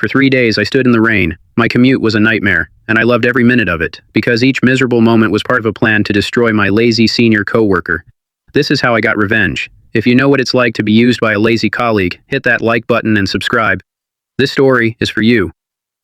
For 3 days I stood in the rain. My commute was a nightmare, and I loved every minute of it, because each miserable moment was part of a plan to destroy my lazy senior coworker. This is how I got revenge. If you know what it's like to be used by a lazy colleague, hit that like button and subscribe. This story is for you.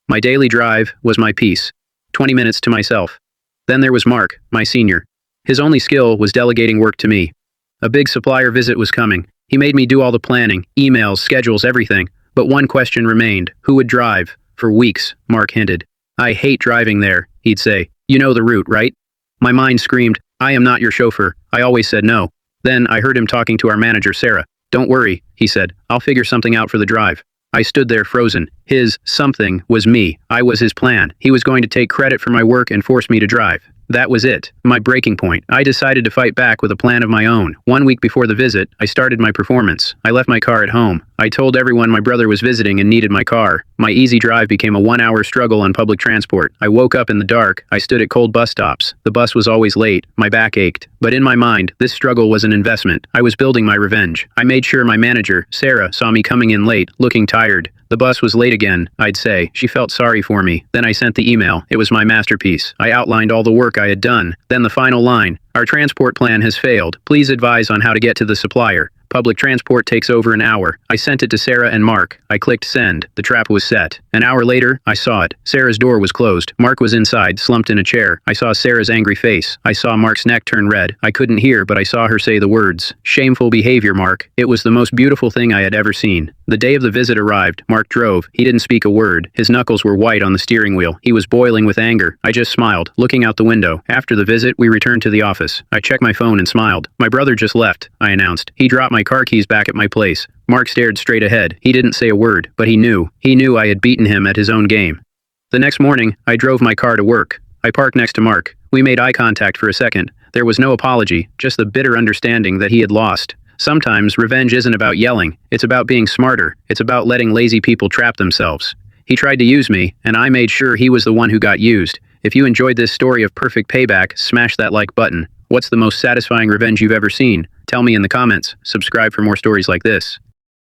My daily drive was my peace. 20 minutes to myself. Then there was Mark, my senior. His only skill was delegating work to me. A big supplier visit was coming. He made me do all the planning, emails, schedules, everything. But one question remained. Who would drive? For weeks, Mark hinted. I hate driving there, he'd say. You know the route, right? My mind screamed, I am not your chauffeur. I always said no. Then I heard him talking to our manager, Sarah. Don't worry, he said. I'll figure something out for the drive. I stood there frozen. His something was me. I was his plan. He was going to take credit for my work and force me to drive. That was it. My breaking point. I decided to fight back with a plan of my own. 1 week before the visit, I started my performance. I left my car at home. I told everyone my brother was visiting and needed my car. My easy drive became a 1-hour struggle on public transport. I woke up in the dark. I stood at cold bus stops. The bus was always late. My back ached. But in my mind, this struggle was an investment. I was building my revenge. I made sure my manager, Sarah, saw me coming in late, looking tired. The bus was late again, I'd say. She felt sorry for me. Then I sent the email. It was my masterpiece. I outlined all the work I had done. Then the final line. Our transport plan has failed. Please advise on how to get to the supplier. Public transport takes over an hour. I sent it to Sarah and Mark. I clicked send. The trap was set. An hour later, I saw it. Sarah's door was closed. Mark was inside, slumped in a chair. I saw Sarah's angry face. I saw Mark's neck turn red. I couldn't hear, but I saw her say the words. Shameful behavior, Mark. It was the most beautiful thing I had ever seen. The day of the visit arrived. Mark drove. He didn't speak a word. His knuckles were white on the steering wheel. He was boiling with anger. I just smiled, looking out the window. After the visit, we returned to the office. I checked my phone and smiled. My brother just left, I announced. He dropped my car keys back at my place. Mark stared straight ahead. He didn't say a word, but he knew. He knew I had beaten him at his own game. The next morning, I drove my car to work. I parked next to Mark. We made eye contact for a second. There was no apology, just the bitter understanding that he had lost. Sometimes revenge isn't about yelling. It's about being smarter. It's about letting lazy people trap themselves. He tried to use me, and I made sure he was the one who got used. If you enjoyed this story of perfect payback, smash that like button. What's the most satisfying revenge you've ever seen? Tell me in the comments. Subscribe for more stories like this.